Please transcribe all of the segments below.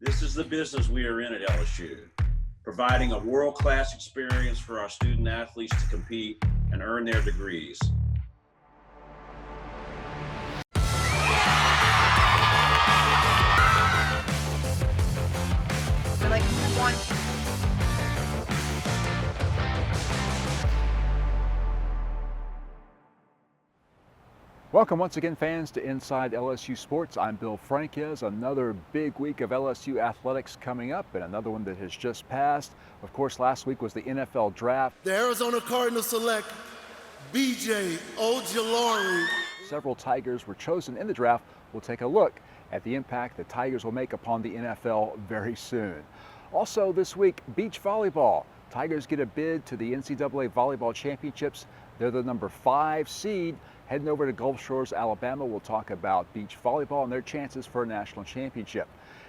This is the business we are in at LSU, providing a world-class experience for our student athletes to compete and earn their degrees. Welcome once again, fans, to Inside LSU Sports. I'm Bill Franquez. Another big week of LSU athletics coming up, and another one that has just passed. Of course, last week was the NFL Draft. The Arizona Cardinals select B.J. Ojulari. Several Tigers were chosen in the draft. We'll take a look at the impact the Tigers will make upon the NFL very soon. Also this week, beach volleyball. Tigers get a bid to the NCAA Volleyball Championships. They're the number 5 seed. Heading over to Gulf Shores, Alabama, we'll talk about beach volleyball and their chances for a national championship.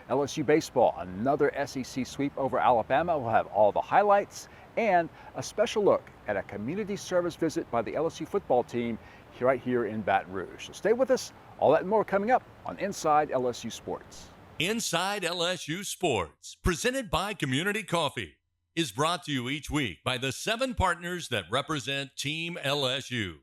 LSU baseball, another SEC sweep over Alabama. We'll have all the highlights and a special look at a community service visit by the LSU football team right here in Baton Rouge. So stay with us. All that and more coming up on Inside LSU Sports. Inside LSU Sports, presented by Community Coffee, is brought to you each week by the 7 partners that represent Team LSU.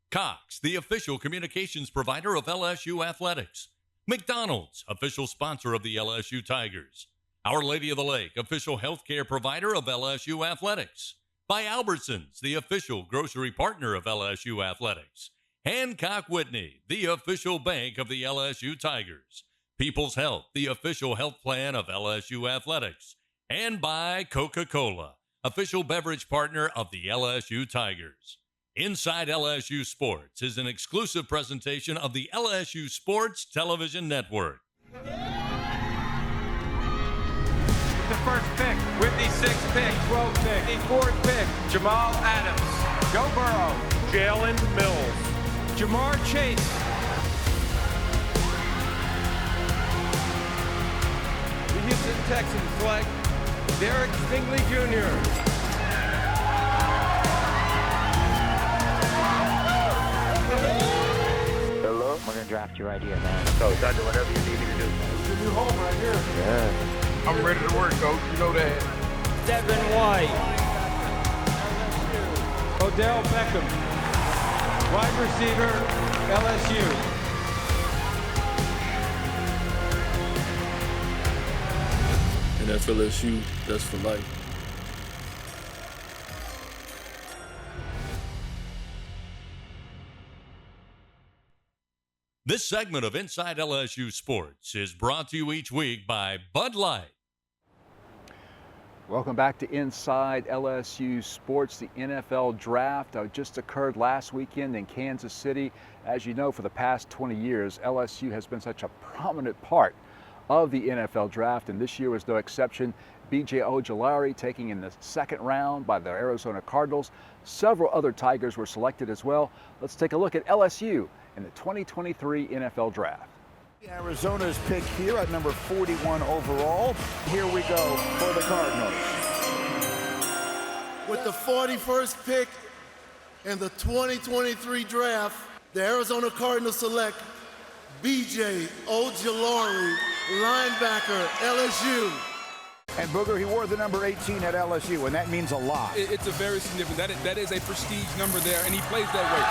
Cox, the official communications provider of LSU Athletics. McDonald's, official sponsor of the LSU Tigers. Our Lady of the Lake, official healthcare provider of LSU Athletics. By Albertsons, the official grocery partner of LSU Athletics. Hancock Whitney, the official bank of the LSU Tigers. People's Health, the official health plan of LSU Athletics. And by Coca-Cola, official beverage partner of the LSU Tigers. Inside LSU Sports is an exclusive presentation of the LSU Sports Television Network. The first pick, with the 6th pick, 12th pick, the 4th pick, Jamal Adams, Joe Burrow, Jalen Mills, Jamar Chase, the Houston Texans select Derek Stingley Jr. Hello? We're gonna draft you right here, man. Coach, I do whatever you need me to do. It's your new home right here. Yeah. I'm ready to work, Coach. You know that. Devin White, Odell Beckham, wide receiver, LSU. And that's LSU, that's for life. This segment of Inside LSU Sports is brought to you each week by Bud Light. Welcome back to Inside LSU Sports. The NFL Draft just occurred last weekend in Kansas City. As you know, for the past 20 years, LSU has been such a prominent part of the NFL Draft, and this year was no exception. B.J. Ojulari taken in the 2nd round by the Arizona Cardinals. Several other Tigers were selected as well. Let's take a look at LSU in the 2023 NFL Draft. Arizona's pick here at number 41 overall. Here we go for the Cardinals. With the 41st pick in the 2023 draft, the Arizona Cardinals select B.J. Ojulari, linebacker, LSU. And Booger, he wore the number 18 at LSU, and that means a lot. It's a very significant. That is a prestige number there, and he plays that way.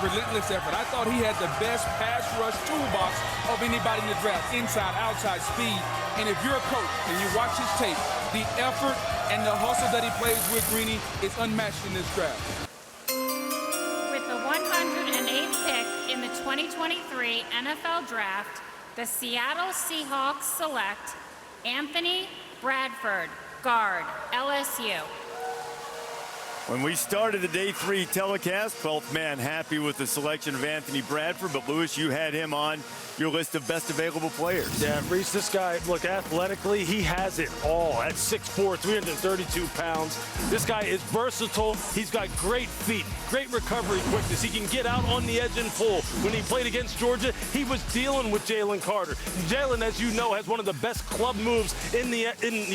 Relentless effort. I thought he had the best pass rush toolbox of anybody in the draft. Inside, outside, speed. And if you're a coach and you watch his tape, the effort and the hustle that he plays with Greeny is unmatched in this draft. With the 108th pick in the 2023 NFL Draft, the Seattle Seahawks select Anthony Bradford, guard, LSU. When we started the Day 3 telecast, felt, man, happy with the selection of Anthony Bradford, but Lewis, you had him on your list of best available players. Yeah, Reese, this guy, look, athletically, he has it all. At 6'4", 332 pounds. This guy is versatile. He's got great feet, great recovery quickness. He can get out on the edge and pull. When he played against Georgia, he was dealing with Jalen Carter. Jalen, as you know, has one of the best club moves in the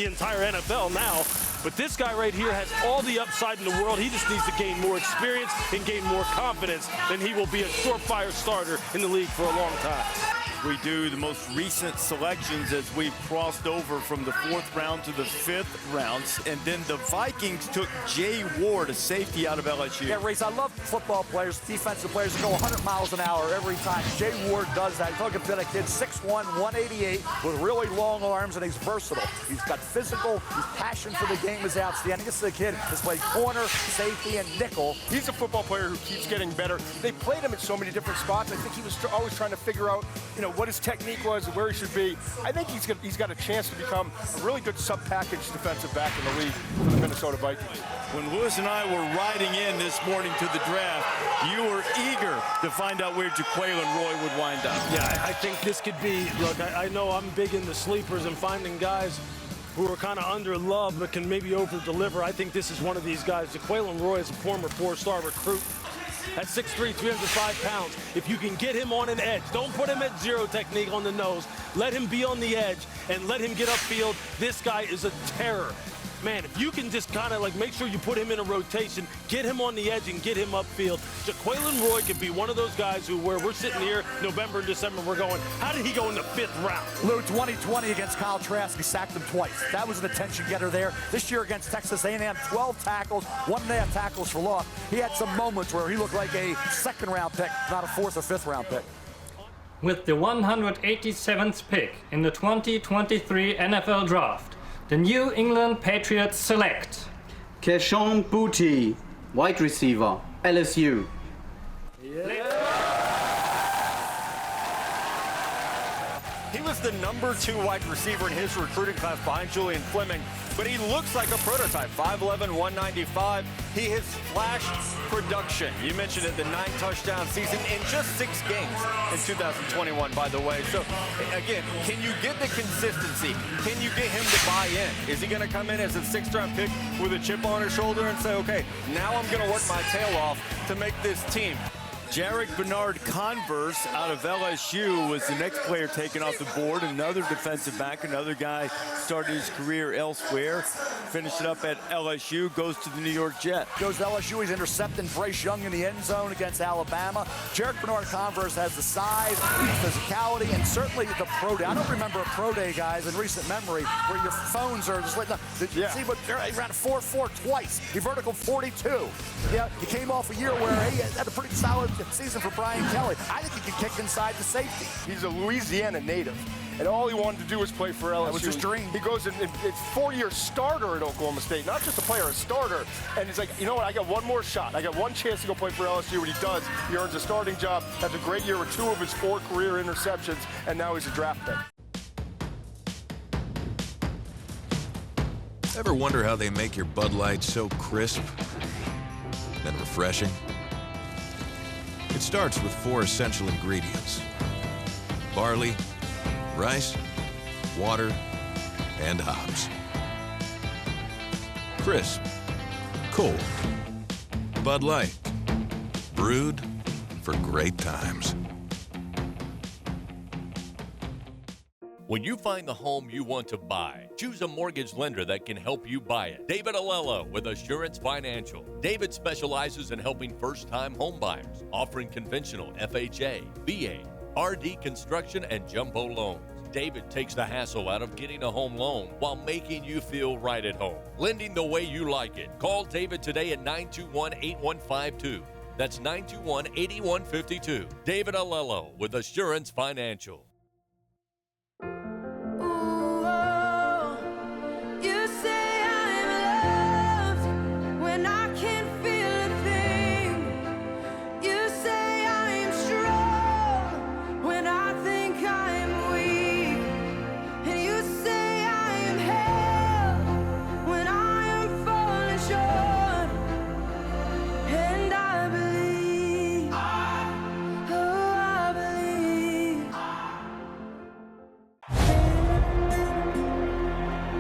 entire NFL now. But this guy right here has all the upside in the world. He just needs to gain more experience and gain more confidence, and he will be a surefire starter in the league for a long time. We do the most recent selections as we've crossed over from the 4th round to the 5th rounds. And then the Vikings took Jay Ward, a safety out of LSU. Yeah, Reese, I love football players, defensive players that go 100 miles an hour every time. Jay Ward does that. He's talking about a kid 6'1", 188, with really long arms, and he's versatile. He's got physical. His passion for the game is outstanding. This is a kid that's played corner, safety, and nickel. He's a football player who keeps getting better. They played him at so many different spots. I think he was always trying to figure out, what his technique was and where he should be. I think he's got a chance to become a really good sub-package defensive back in the league for the Minnesota Vikings. When Lewis and I were riding in this morning to the draft, you were eager to find out where Jaquelin Roy would wind up. Yeah, I think this could be, look, I know I'm big into sleepers and finding guys who are kind of under-loved but can maybe over-deliver. I think this is one of these guys. Jaquelin Roy is a former 4-star recruit. At 6'3", 305 pounds. If you can get him on an edge, don't put him at zero technique on the nose. Let him be on the edge and let him get upfield. This guy is a terror. Man, if you can just kind of make sure you put him in a rotation, get him on the edge and get him upfield. Jaquelin Roy could be one of those guys where we're sitting here November and December, we're going, how did he go in the 5th round? Lou, 2020 against Kyle Trask, he sacked him twice. That was an attention getter there. This year against Texas A&M, 12 tackles, 1.5 tackles for loss. He had some moments where he looked like a 2nd round pick, not a 4th or 5th round pick. With the 187th pick in the 2023 NFL Draft, the New England Patriots select Keyshawn Boutte, wide receiver, LSU. He was the number 2 wide receiver in his recruiting class behind Julian Fleming, but he looks like a prototype. 5'11", 195. He has flashed production. You mentioned it, the 9-touchdown season in just 6 games in 2021, by the way. So, again, can you get the consistency? Can you get him to buy in? Is he going to come in as a 6th-round pick with a chip on his shoulder and say, okay, now I'm going to work my tail off to make this team? Jarek Bernard Converse out of LSU was the next player taken off the board. Another defensive back, another guy started his career elsewhere. Finished it up at LSU, goes to the New York Jets. Goes to LSU, he's intercepting Bryce Young in the end zone against Alabama. Jarek Bernard Converse has the size, physicality, and certainly the pro day. I don't remember a pro day, guys, in recent memory where your phones are just lit up. Did you see what he ran a 4.4 twice? He vertical 42. Yeah, he came off a year where he had a pretty solid season for Brian Kelly. I think he can kick inside the safety. He's a Louisiana native, and all he wanted to do was play for LSU. That was his dream. He goes it's 4-year starter at Oklahoma State, not just a player, a starter. And he's like, you know what, I got one more shot. I got one chance to go play for LSU, and he does. He earns a starting job, has a great year with 2 of his 4 career interceptions, and now he's a draft pick. Ever wonder how they make your Bud Light so crisp and refreshing? It starts with 4 essential ingredients: barley, rice, water, and hops. Crisp, cold, Bud Light, brewed for great times. When you find the home you want to buy, choose a mortgage lender that can help you buy it. David Alello with Assurance Financial. David specializes in helping first-time home buyers, offering conventional FHA, VA, RD construction, and jumbo loans. David takes the hassle out of getting a home loan while making you feel right at home. Lending the way you like it. Call David today at 921-8152. That's 921-8152. David Alello with Assurance Financial.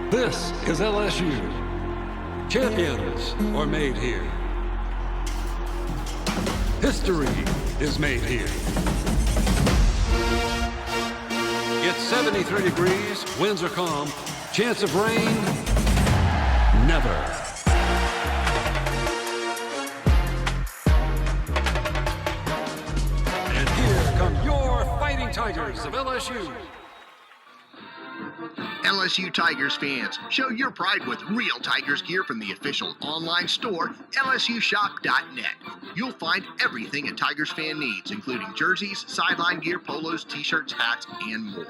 This is LSU. Champions are made here. History is made here. It's 73 degrees, winds are calm, chance of rain, never. And here come your fighting Tigers of LSU. LSU Tigers fans, show your pride with real Tigers gear from the official online store, lsushop.net. You'll find everything a Tigers fan needs, including jerseys, sideline gear, polos, t-shirts, hats, and more.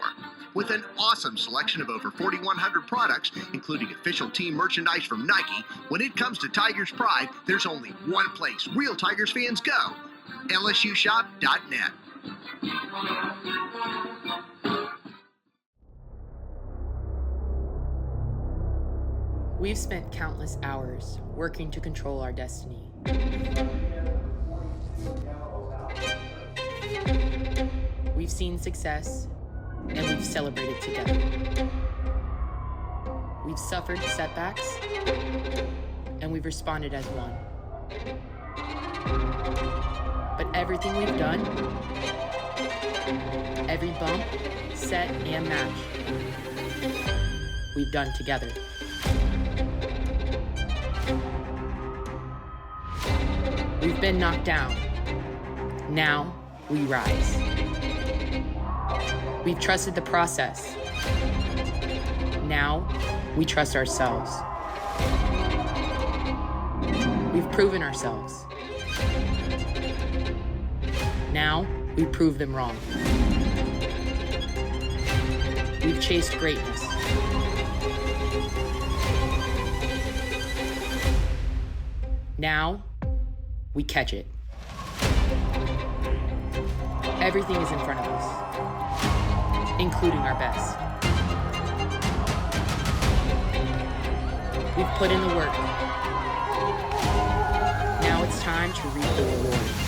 With an awesome selection of over 4,100 products, including official team merchandise from Nike, when it comes to Tigers pride, there's only one place real Tigers fans go, lsushop.net. We've spent countless hours working to control our destiny. We've seen success, and we've celebrated together. We've suffered setbacks, and we've responded as one. But everything we've done, every bump, set, and match, we've done together. We've been knocked down. Now we rise. We've trusted the process. Now we trust ourselves. We've proven ourselves. Now we prove them wrong. We've chased greatness. Now we catch it. Everything is in front of us, including our best. We've put in the work. Now it's time to reap the reward.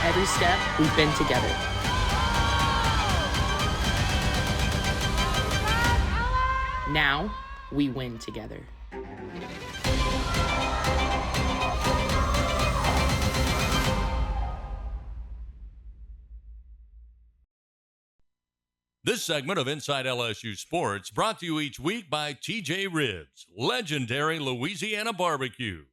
Every step, we've been together. Now, we win together. This segment of Inside LSU Sports brought to you each week by TJ Ribs, legendary Louisiana barbecue.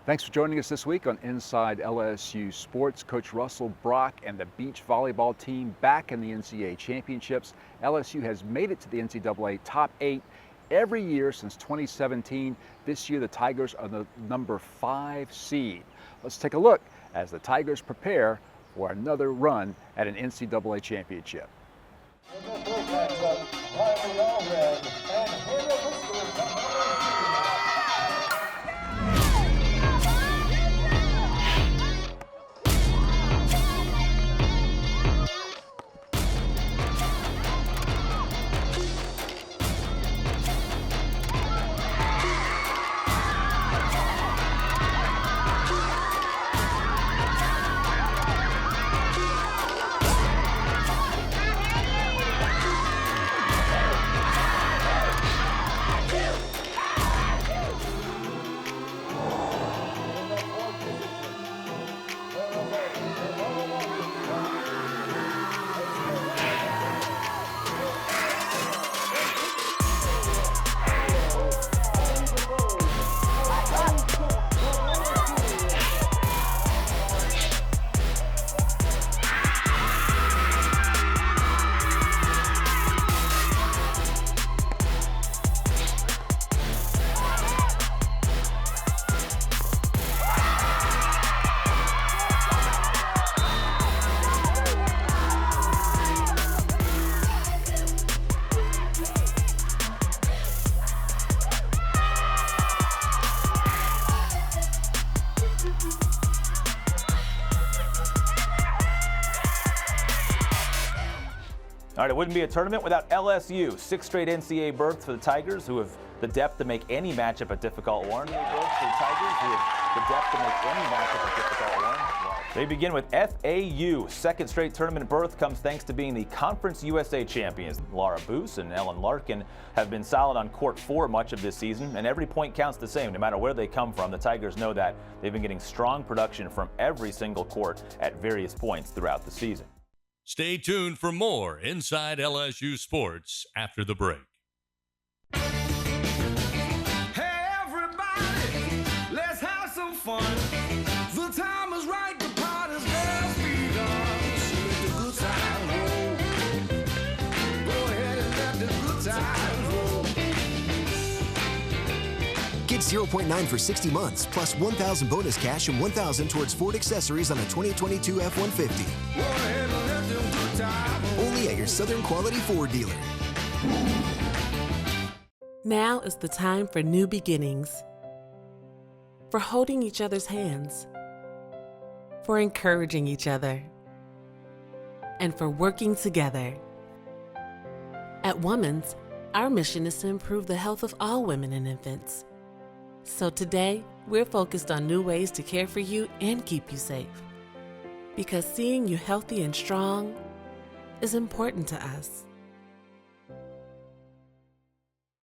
Thanks for joining us this week on Inside LSU Sports. Coach Russell Brock and the beach volleyball team back in the NCAA championships. LSU has made it to the NCAA top 8 every year since 2017. This year, the Tigers are the number 5 seed. Let's take a look as the Tigers prepare for another run at an NCAA championship. All right, it wouldn't be a tournament without LSU. 6 straight NCAA berths for the Tigers, who have the depth to make any matchup a difficult one. NCAA berths for the Tigers, who have the depth to make any matchup a difficult one. Well, They begin with FAU. Second straight tournament berth comes thanks to being the Conference USA champions. Laura Boos and Ellen Larkin have been solid on court for much of this season, and every point counts the same no matter where they come from. The Tigers know that. They've been getting strong production from every single court at various points throughout the season. Stay tuned for more Inside LSU Sports after the break. Hey everybody, let's have some fun. The time is right, the party's just begun. Let the good times roll. Go ahead and let the good times roll. Get 0.9 for 60 months, plus 1,000 bonus cash and 1,000 towards Ford accessories on a 2022 F-150. Go ahead and let them good times roll. Only at your Southern Quality Ford dealer. Now is the time for new beginnings. For holding each other's hands. For encouraging each other. And for working together. At Women's, our mission is to improve the health of all women and infants. So today, we're focused on new ways to care for you and keep you safe. Because seeing you healthy and strong is important to us.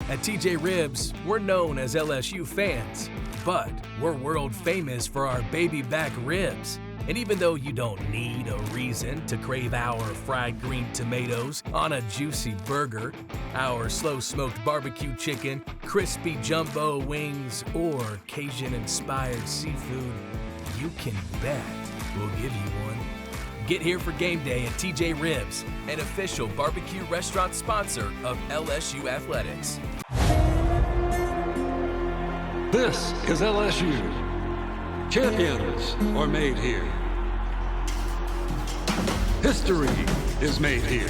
At TJ Ribs, we're known as LSU fans, but we're world famous for our baby back ribs. And even though you don't need a reason to crave our fried green tomatoes on a juicy burger, our slow-smoked barbecue chicken, crispy jumbo wings, or Cajun-inspired seafood, you can bet we'll give you one. Get here for game day at TJ Ribs, an official barbecue restaurant sponsor of LSU Athletics. This is LSU. Champions are made here. History is made here.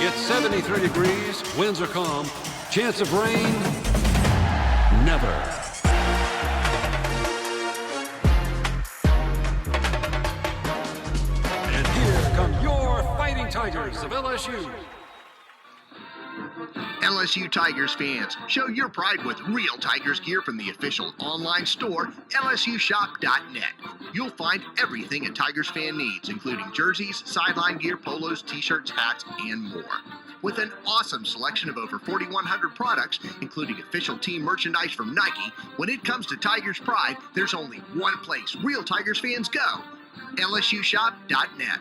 It's 73 degrees, winds are calm, chance of rain, never. And here come your Fighting Tigers of LSU. LSU Tigers fans, show your pride with real Tigers gear from the official online store, lsushop.net. You'll find everything a Tigers fan needs, including jerseys, sideline gear, polos, t-shirts, hats, and more. With an awesome selection of over 4,100 products, including official team merchandise from Nike, when it comes to Tigers pride, there's only one place real Tigers fans go, lsushop.net.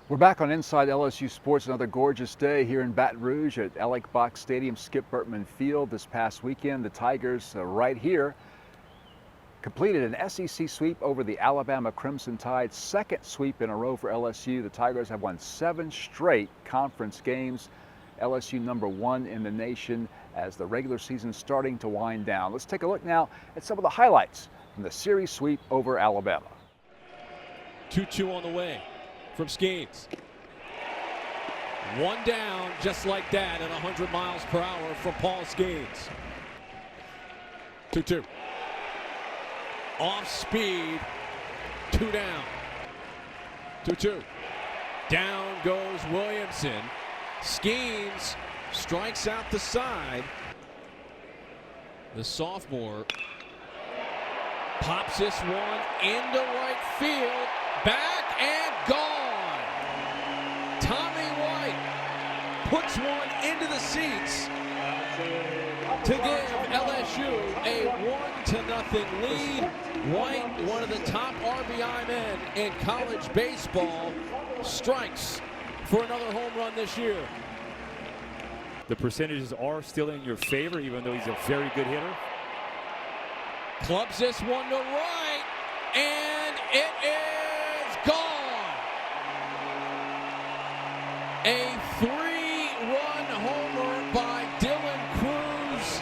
We're back on Inside LSU Sports, another gorgeous day here in Baton Rouge at Alec Box Stadium, Skip Bertman Field. This past weekend, the Tigers right here completed an SEC sweep over the Alabama Crimson Tide, second sweep in a row for LSU. The Tigers have won 7 straight conference games. LSU #1 in the nation as the regular season starting to wind down. Let's take a look now at some of the highlights from the series sweep over Alabama. 2-2 on the way from Skeens. One down just like that at 100 miles per hour from Paul Skeens. 2-2. Off speed, 2 down. 2-2. Down goes Williamson. Skeens strikes out the side. The sophomore pops this one into right field. Back and gone. Tommy White puts one into the seats to give LSU a 1-0 lead. White, one of the top RBI men in college baseball, strikes for another home run this year. The percentages are still in your favor, even though he's a very good hitter. Clubs this one to right, and it is gone. A 3-run homer by Dylan Cruz,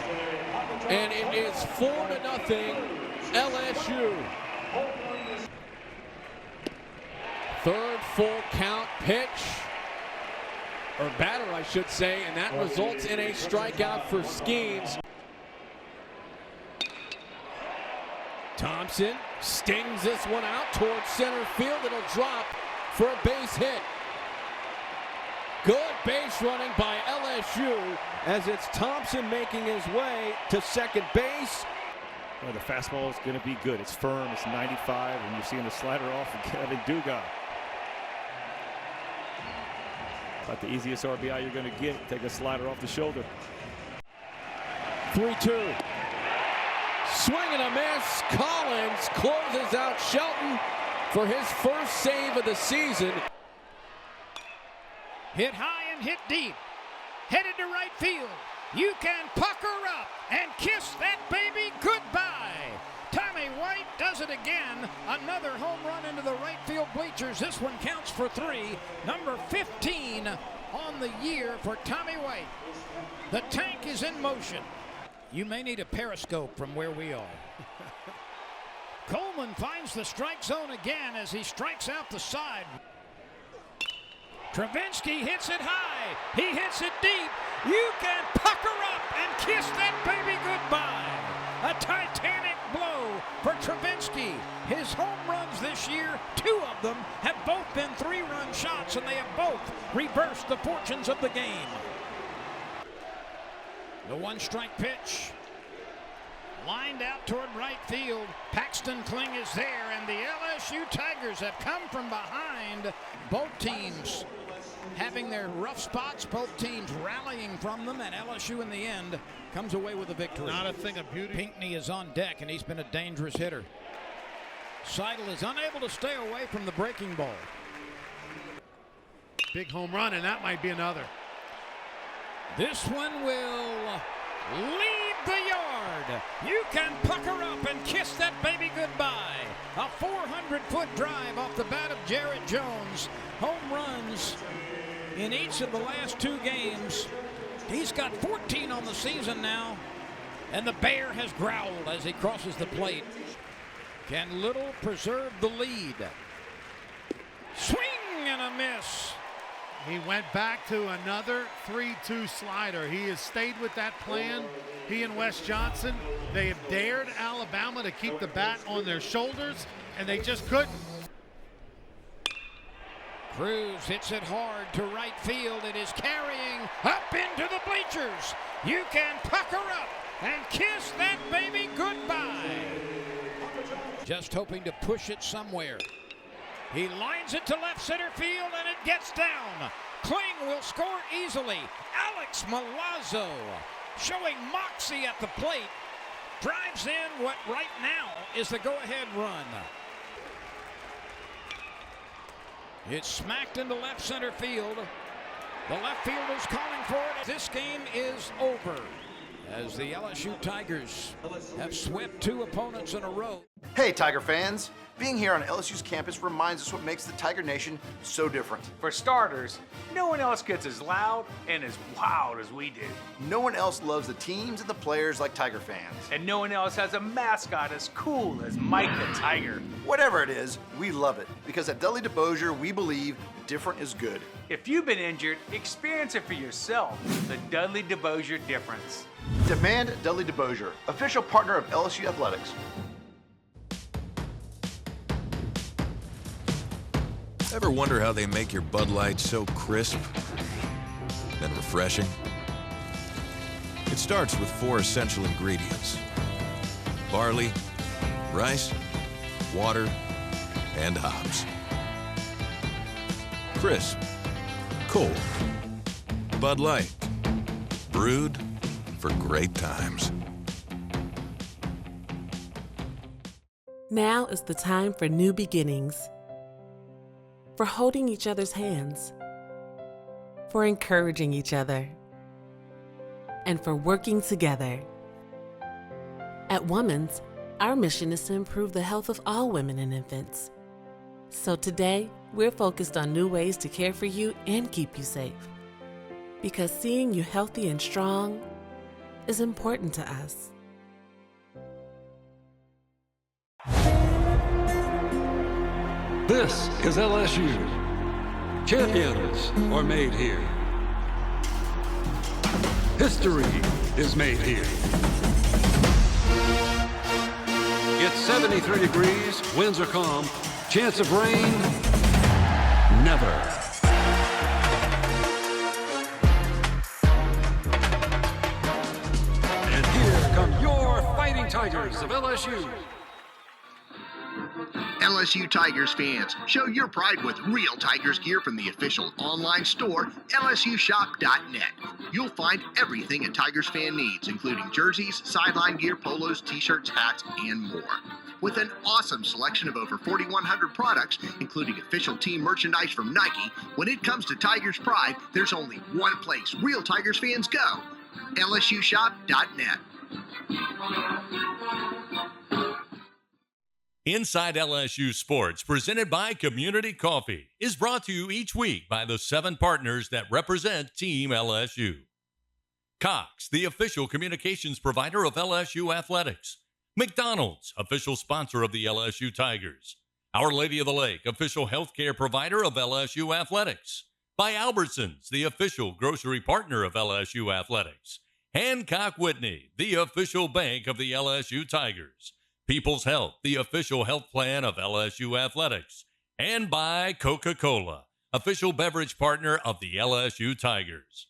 and it is 4-0 LSU. Third full count pitch, or batter I should say, and that results in a strikeout for Skeens. Thompson stings this one out towards center field. It'll drop for a base hit. Good base running by LSU as it's Thompson making his way to second base. Well, the fastball is going to be good. It's firm. It's 95, and you're seeing the slider off of Kevin Dugas. About the easiest RBI you're going to get. Take a slider off the shoulder. 3-2. Swing and a miss. Collins closes out Shelton for his first save of the season. Hit high and hit deep. Headed to right field. You can pucker up and kiss that baby goodbye. Tommy White does it again. Another home run into the right field bleachers. This one counts for 3. Number 15 on the year for Tommy White. The tank is in motion. You may need a periscope from where we are. Coleman finds the strike zone again as he strikes out the side. Travinsky hits it high. He hits it deep. You can pucker up and kiss that baby goodbye. A titanic blow for Travinsky. His home runs this year, 2 of them have both been 3-run shots, and they have both reversed the fortunes of the game. The 1-strike pitch. Lined out toward right field. Paxton Kling is there, and the LSU Tigers have come from behind. Both teams having their rough spots, both teams rallying from them, and LSU in the end comes away with a victory. Not a thing of beauty. Pinckney is on deck, and he's been a dangerous hitter. Seidel is unable to stay away from the breaking ball. Big home run, and that might be another. This one will leave the yard. You can pucker up and kiss that baby goodbye. A 400-foot drive off the bat of Jarrett Jones. Home runs in each of the last 2 games. He's got 14 on the season now, and the Bear has growled as he crosses the plate. Can Little preserve the lead? Swing and a miss. He went back to another 3-2 slider. He has stayed with that plan. He and Wes Johnson, they have dared Alabama to keep the bat on their shoulders, and they just couldn't. Cruz hits it hard to right field. It is carrying up into the bleachers. You can pucker up and kiss that baby goodbye. Just hoping to push it somewhere. He lines it to left center field, and it gets down. Kling will score easily. Alex Milazzo, showing moxie at the plate, drives in what right now is the go-ahead run. It's smacked into left center field. The left fielder's calling for it. This game is over as the LSU Tigers have swept 2 opponents in a row. Hey, Tiger fans. Being here on LSU's campus reminds us what makes the Tiger Nation so different. For starters, no one else gets as loud and as wild as we do. No one else loves the teams and the players like Tiger fans. And no one else has a mascot as cool as Mike the Tiger. Whatever it is, we love it, because at Dudley DeBosier, we believe different is good. If you've been injured, experience it for yourself. The Dudley DeBosier difference. Demand Dudley DeBosier, official partner of LSU Athletics. Ever wonder how they make your Bud Light so crisp and refreshing? It starts with 4 essential ingredients: barley, rice, water, and hops. Crisp, cold, Bud Light, brewed for great times. Now is the time for new beginnings. For holding each other's hands, for encouraging each other, and for working together. At Women's, our mission is to improve the health of all women and infants. So today, we're focused on new ways to care for you and keep you safe. Because seeing you healthy and strong is important to us. This is LSU. Champions are made here. History is made here. It's 73 degrees, winds are calm, chance of rain, never. Tigers of LSU. LSU Tigers fans, show your pride with real Tigers gear from the official online store, LSUshop.net. You'll find everything a Tigers fan needs, including jerseys, sideline gear, polos, t-shirts, hats, and more. With an awesome selection of over 4,100 products, including official team merchandise from Nike, when it comes to Tigers pride, there's only one place real Tigers fans go, LSUshop.net. Inside LSU Sports, presented by Community Coffee, is brought to you each week by the 7 partners that represent Team LSU. Cox, the official communications provider of LSU Athletics. McDonald's, official sponsor of the LSU Tigers. Our Lady of the Lake, official healthcare provider of LSU Athletics. By Albertsons, the official grocery partner of LSU Athletics. Hancock Whitney, the official bank of the LSU Tigers. People's Health, the official health plan of LSU Athletics. And by Coca-Cola, official beverage partner of the LSU Tigers.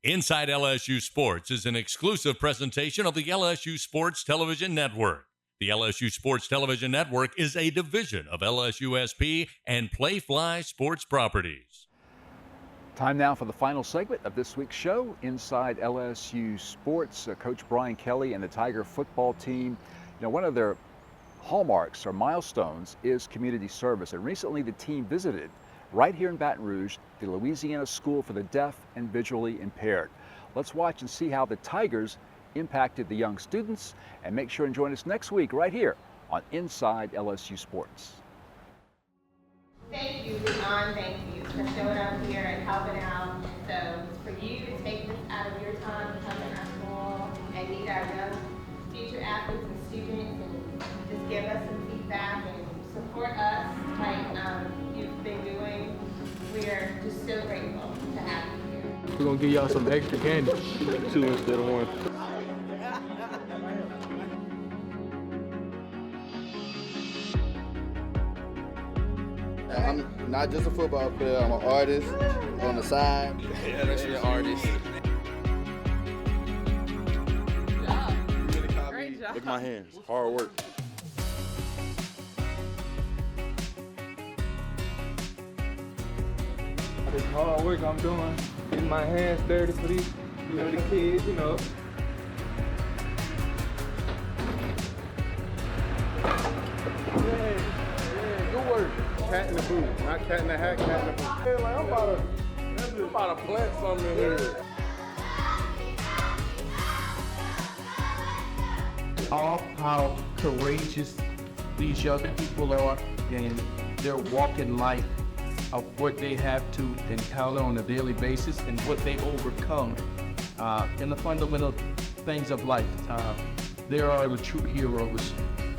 Inside LSU Sports is an exclusive presentation of the LSU Sports Television Network. The LSU Sports Television Network is a division of LSUSP and Playfly Sports Properties. Time now for the final segment of this week's show, Inside LSU Sports. Coach Brian Kelly and the Tiger football team, one of their hallmarks or milestones is community service. And recently the team visited right here in Baton Rouge, the Louisiana School for the Deaf and Visually Impaired. Let's watch and see how the Tigers impacted the young students, and make sure and join us next week right here on Inside LSU Sports. Thank you, Leon. Thank you for showing up here and helping out. So for you to take this out of your time to come to our school and meet our young future athletes and students and just give us some feedback and support us like you've been doing, we are just so grateful to have you here. We're going to give y'all some extra candy. 2 instead of 1. I'm not just a football player, I'm an artist on the side. Yeah, that's an artist. Great job. Look at my hands, hard work. It's hard work I'm doing, getting my hands dirty for these, the kids, Yeah, good work. Cat in the boot, not cat in the hat, cat in the boot. Hey, like, I'm about to plant something in here. All how courageous these young people are, and they're walking life of what they have to encounter on a daily basis and what they overcome in the fundamental things of life. They are the true heroes.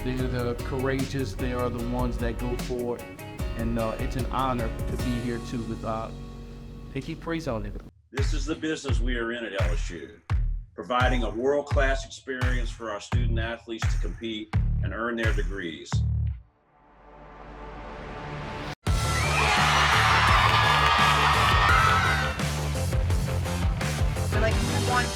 They're the courageous. They are the ones that go forward. And it's an honor to be here too. They keep praise on it. This is the business we are in at LSU, providing a world-class experience for our student athletes to compete and earn their degrees. Like, we want